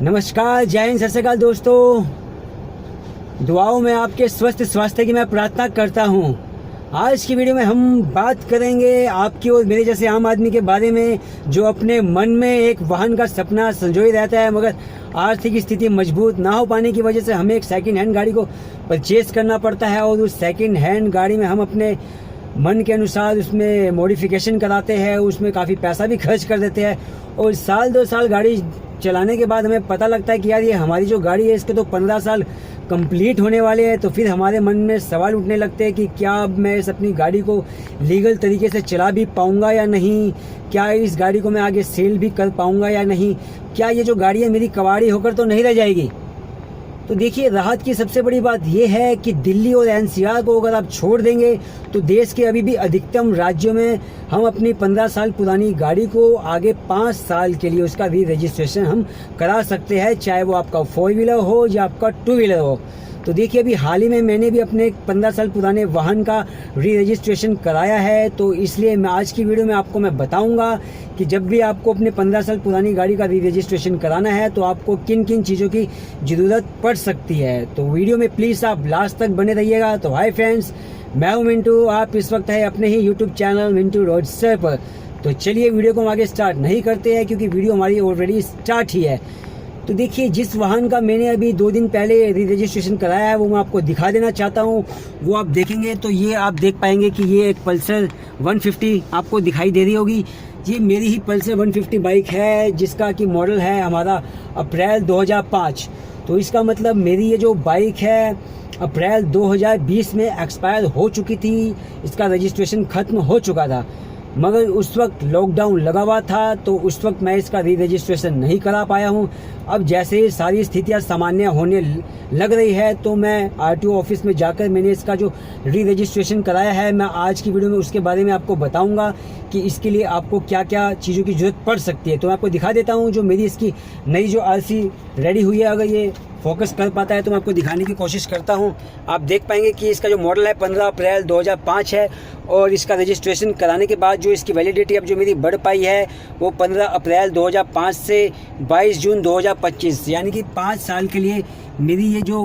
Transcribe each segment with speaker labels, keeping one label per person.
Speaker 1: नमस्कार, जय हिंद, सत श्री अकाल दोस्तों। दुआओं में आपके स्वस्थ स्वास्थ्य की मैं प्रार्थना करता हूं। आज की वीडियो में हम बात करेंगे आपकी और मेरे जैसे आम आदमी के बारे में, जो अपने मन में एक वाहन का सपना संजोए रहता है, मगर आर्थिक स्थिति मजबूत ना हो पाने की वजह से हमें एक सेकंड हैंड गाड़ी को परचेज करना पड़ता है और उस सेकंड हैंड गाड़ी में हम अपने मन के अनुसार उसमें मॉडिफिकेशन कराते हैं, उसमें काफ़ी पैसा भी खर्च कर देते हैं और साल 2 साल गाड़ी चलाने के बाद हमें पता लगता है कि यार ये हमारी जो गाड़ी है इसके तो 15 साल कंप्लीट होने वाले हैं। तो फिर हमारे मन में सवाल उठने लगते हैं कि क्या अब मैं इस अपनी गाड़ी को लीगल तरीके से चला भी पाऊंगा या नहीं, क्या इस गाड़ी को मैं आगे सेल भी कर पाऊंगा या नहीं, क्या ये जो गाड़ी है मेरी कबाड़ी होकर तो नहीं रह जाएगी। तो देखिए, राहत की सबसे बड़ी बात यह है कि दिल्ली और एनसीआर को अगर आप छोड़ देंगे तो देश के अभी भी अधिकतम राज्यों में हम अपनी 15 साल पुरानी गाड़ी को आगे 5 साल के लिए उसका री रजिस्ट्रेशन हम करा सकते हैं, चाहे वो आपका 4 व्हीलर हो या आपका 2 व्हीलर हो। तो देखिए, अभी हाल ही में मैंने भी अपने 15 साल पुराने वाहन का री रजिस्ट्रेशन कराया है। तो इसलिए मैं आज की वीडियो में आपको मैं बताऊंगा कि जब भी आपको अपने 15 साल पुरानी गाड़ी का री रजिस्ट्रेशन कराना है तो आपको किन किन चीज़ों की ज़रूरत पड़ सकती है। तो वीडियो में प्लीज़ आप लास्ट तक बने रहिएगा। तो हाय फ्रेंड्स, मैं हूँ मिंटू, आप इस वक्त है अपने ही यूट्यूब चैनल मिंटू रोडस्टर पर। तो चलिए वीडियो को हम आगे स्टार्ट नहीं करते हैं क्योंकि वीडियो हमारी ऑलरेडी स्टार्ट ही है। तो देखिए, जिस वाहन का मैंने अभी 2 दिन पहले री रजिस्ट्रेशन कराया है वो मैं आपको दिखा देना चाहता हूँ। वो आप देखेंगे तो ये आप देख पाएंगे कि ये एक पल्सर 150 आपको दिखाई दे रही होगी। ये मेरी ही पल्सर 150 बाइक है जिसका कि मॉडल है हमारा अप्रैल 2005। तो इसका मतलब मेरी ये जो बाइक है अप्रैल 2020 में एक्सपायर हो चुकी थी, इसका रजिस्ट्रेशन ख़त्म हो चुका था, मगर उस वक्त लॉकडाउन लगा हुआ था तो उस वक्त मैं इसका री रजिस्ट्रेशन नहीं करा पाया हूँ। अब जैसे ही सारी स्थितियाँ सामान्य होने लग रही है तो मैं आरटीओ ऑफिस में जाकर मैंने इसका जो री रजिस्ट्रेशन कराया है, मैं आज की वीडियो में उसके बारे में आपको बताऊंगा कि इसके लिए आपको क्या क्या चीज़ों की ज़रूरत पड़ सकती है। तो मैं आपको दिखा देता हूँ जो मेरी इसकी नई जो आरसी रेडी हुई है। अगर ये फोकस कर पाता है तो मैं आपको दिखाने की कोशिश करता हूं। आप देख पाएंगे कि इसका जो मॉडल है 15 अप्रैल 2005 है और इसका रजिस्ट्रेशन कराने के बाद जो इसकी वैलिडिटी अब जो मेरी बढ़ पाई है वो 15 अप्रैल 2005 से 22 जून 2025, यानी कि 5 साल के लिए मेरी ये जो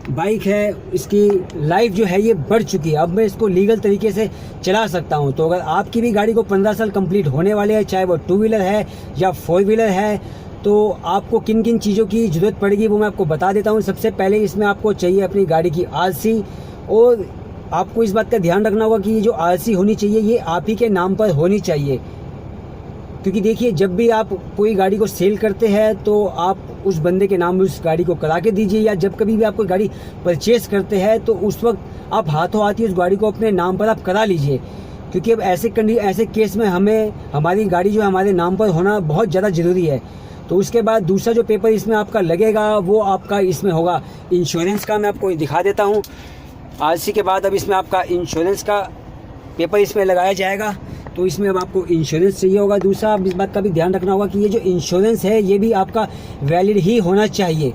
Speaker 1: बाइक है इसकी लाइफ जो है ये बढ़ चुकी है। अब मैं इसको लीगल तरीके से चला सकता हूं। तो अगर आपकी भी गाड़ी को 15 साल कंप्लीट होने वाले हैं, चाहे वो 2 व्हीलर है या 4 व्हीलर है, तो आपको किन किन चीज़ों की ज़रूरत पड़ेगी वो मैं आपको बता देता हूँ। सबसे पहले इसमें आपको चाहिए अपनी गाड़ी की आरसी, और आपको इस बात का ध्यान रखना होगा कि ये जो आरसी होनी चाहिए ये आप ही के नाम पर होनी चाहिए। क्योंकि देखिए, जब भी आप कोई गाड़ी को सेल करते हैं तो आप उस बंदे के नाम में उस गाड़ी को करा के दीजिए, या जब कभी भी आप कोई गाड़ी परचेज़ करते हैं तो उस वक्त आप हाथों हाथ ही उस गाड़ी को अपने नाम पर आप करा लीजिए। क्योंकि अब ऐसे केस में हमें हमारी गाड़ी जो हमारे नाम पर होना बहुत ज़्यादा ज़रूरी है। तो उसके बाद दूसरा जो पेपर इसमें आपका लगेगा वो आपका इसमें होगा इंश्योरेंस का। मैं आपको दिखा देता हूँ। आरसी के बाद अब इसमें आपका इंश्योरेंस का पेपर इसमें लगाया जाएगा। तो इसमें अब आपको इंश्योरेंस चाहिए होगा। दूसरा, अब इस बात का भी ध्यान रखना होगा कि ये जो इंश्योरेंस है ये भी आपका वैलिड ही होना चाहिए।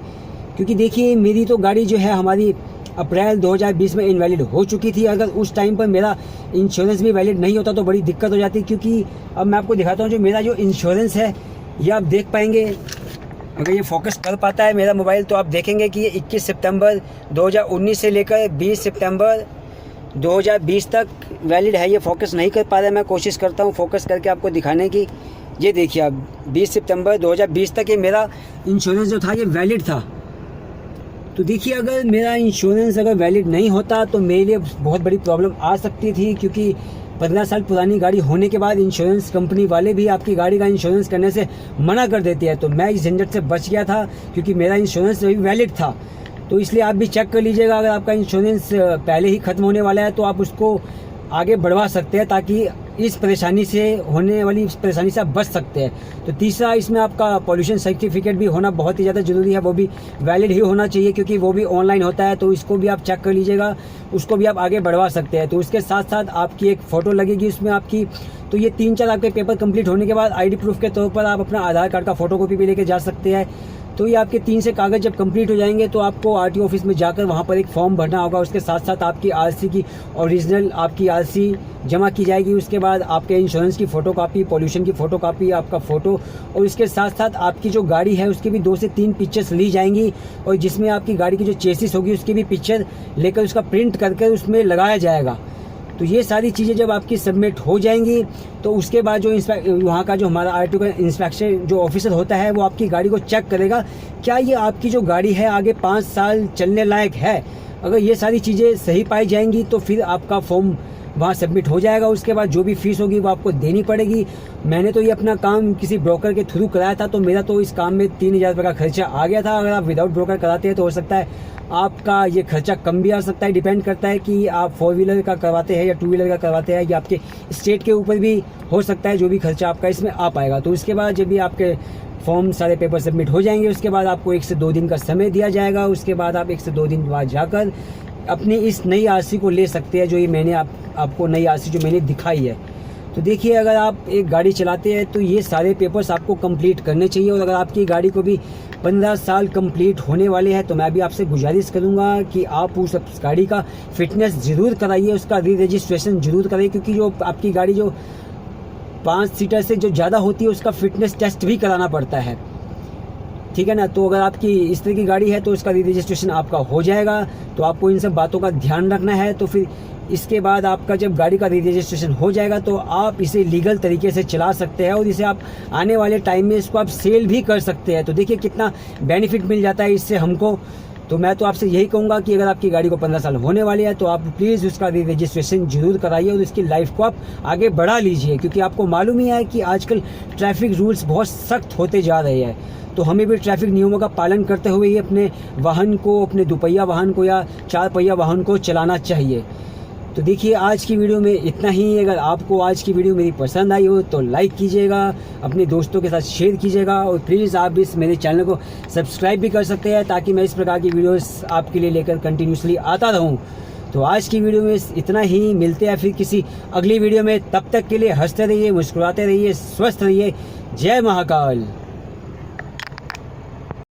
Speaker 1: क्योंकि देखिए, मेरी तो गाड़ी जो है हमारी अप्रैल 2020 में इनवैलिड हो चुकी थी। अगर उस टाइम पर मेरा इंश्योरेंस भी वैलिड नहीं होता तो बड़ी दिक्कत हो जाती। क्योंकि अब मैं आपको दिखाता हूँ जो मेरा जो इंश्योरेंस है ये आप देख पाएंगे, अगर ये फोकस कर पाता है मेरा मोबाइल तो आप देखेंगे कि ये 21 सितंबर 2019 से लेकर 20 सितंबर 2020 तक वैलिड है। ये फोकस नहीं कर पा रहा है, मैं कोशिश करता हूँ फोकस करके आपको दिखाने की। ये देखिए, अब 20 सितंबर 2020 तक ये मेरा इंश्योरेंस जो था ये वैलिड था। तो देखिए, अगर मेरा इंश्योरेंस अगर वैलिड नहीं होता तो मेरे लिए बहुत बड़ी प्रॉब्लम आ सकती थी। क्योंकि 15 साल पुरानी गाड़ी होने के बाद इंश्योरेंस कंपनी वाले भी आपकी गाड़ी का इंश्योरेंस करने से मना कर देते हैं। तो मैं इस झंझट से बच गया था क्योंकि मेरा इंश्योरेंस अभी वैलिड था। तो इसलिए आप भी चेक कर लीजिएगा, अगर आपका इंश्योरेंस पहले ही ख़त्म होने वाला है तो आप उसको आगे बढ़वा सकते हैं ताकि इस परेशानी से होने वाली इस परेशानी से आप बच सकते हैं। तो तीसरा, इसमें आपका पॉल्यूशन सर्टिफिकेट भी होना बहुत ही ज़्यादा ज़रूरी है, वो भी वैलिड ही होना चाहिए क्योंकि वो भी ऑनलाइन होता है। तो इसको भी आप चेक कर लीजिएगा, उसको भी आप आगे बढ़वा सकते हैं। तो उसके साथ साथ आपकी एक फ़ोटो लगेगी उसमें आपकी। तो ये 3-4 आपके पेपर कंप्लीट होने के बाद आईडी प्रूफ के तौर पर आप अपना आधार कार्ड का फ़ोटोकॉपी भी लेके जा सकते हैं। तो ये आपके 3 से कागज़ जब कंप्लीट हो जाएंगे तो आपको आरटीओ ऑफिस में जाकर वहाँ पर एक फॉर्म भरना होगा। उसके साथ साथ आपकी आरसी की ओरिजिनल आपकी आरसी जमा की जाएगी। उसके बाद आपके इंश्योरेंस की फ़ोटोकॉपी, पॉल्यूशन की फ़ोटोकॉपी, आपका फ़ोटो, और इसके साथ साथ आपकी जो गाड़ी है उसकी भी 2 से 3 पिक्चर्स ली जाएंगी, और जिसमें आपकी गाड़ी की जो चेसिस होगी उसकी भी पिक्चर लेकर उसका प्रिंट करके उसमें लगाया जाएगा। तो ये सारी चीज़ें जब आपकी सबमिट हो जाएंगी तो उसके बाद जो वहाँ का जो हमारा आरटीओ का इंस्पेक्शन जो ऑफिसर होता है वो आपकी गाड़ी को चेक करेगा, क्या ये आपकी जो गाड़ी है आगे 5 साल चलने लायक है। अगर ये सारी चीज़ें सही पाई जाएंगी तो फिर आपका फॉर्म वहाँ सबमिट हो जाएगा। उसके बाद जो भी फीस होगी वो आपको देनी पड़ेगी। मैंने तो ये अपना काम किसी ब्रोकर के थ्रू कराया था, तो मेरा तो इस काम में 3000 रुपये का खर्चा आ गया था। अगर आप विदाउट ब्रोकर कराते हैं तो हो सकता है आपका ये खर्चा कम भी आ सकता है। डिपेंड करता है कि आप 4 व्हीलर का करवाते हैं या 2 व्हीलर का करवाते हैं, या आपके स्टेट के ऊपर भी हो सकता है जो भी खर्चा आपका इसमें आ पाएगा। तो उसके बाद जब भी आपके फॉर्म सारे पेपर सबमिट हो जाएंगे उसके बाद आपको 1 से 2 दिन का समय दिया जाएगा। उसके बाद आप 1 से 2 दिन बाद जाकर अपनी इस नई आरसी को ले सकते हैं, जो ये मैंने आपको नई आरसी जो मैंने दिखाई है। तो देखिए, अगर आप एक गाड़ी चलाते हैं तो ये सारे पेपर्स आपको कंप्लीट करने चाहिए। और अगर आपकी गाड़ी को भी 15 साल कंप्लीट होने वाले हैं तो मैं भी आपसे गुजारिश करूंगा कि आप उस गाड़ी का फिटनेस ज़रूर कराइए, उसका री रजिस्ट्रेशन ज़रूर कराइए, क्योंकि जो आपकी गाड़ी जो 5 सीटर से जो ज़्यादा होती है उसका फिटनेस टेस्ट भी कराना पड़ता है, ठीक है ना। तो अगर आपकी इस तरह की गाड़ी है तो उसका री रजिस्ट्रेशन आपका हो जाएगा। तो आपको इन सब बातों का ध्यान रखना है। तो फिर इसके बाद आपका जब गाड़ी का री रजिस्ट्रेशन हो जाएगा तो आप इसे लीगल तरीके से चला सकते हैं, और इसे आप आने वाले टाइम में इसको आप सेल भी कर सकते हैं। तो देखिए कितना बेनिफिट मिल जाता है इससे हमको। तो मैं तो आपसे यही कहूँगा कि अगर आपकी गाड़ी को 15 साल होने वाली है तो आप प्लीज़ उसका री रजिस्ट्रेशन जरूर कराइए और इसकी लाइफ को आप आगे बढ़ा लीजिए, क्योंकि आपको मालूम ही है कि आजकल ट्रैफिक रूल्स बहुत सख्त होते जा रहे हैं। तो हमें भी ट्रैफिक नियमों का पालन करते हुए ही अपने वाहन को, अपने दुपहिया वाहन को या 4 पहिया वाहन को चलाना चाहिए। तो देखिए, आज की वीडियो में इतना ही। अगर आपको आज की वीडियो मेरी पसंद आई हो तो लाइक कीजिएगा, अपने दोस्तों के साथ शेयर कीजिएगा, और प्लीज़ आप इस मेरे चैनल को सब्सक्राइब भी कर सकते हैं ताकि मैं इस प्रकार की वीडियोस आपके लिए लेकर कंटिन्यूसली आता रहूं। तो आज की वीडियो में इतना ही। मिलते हैं फिर किसी अगली वीडियो में। तब तक के लिए हंसते रहिए, मुस्कुराते रहिए, स्वस्थ रहिए। जय महाकाल।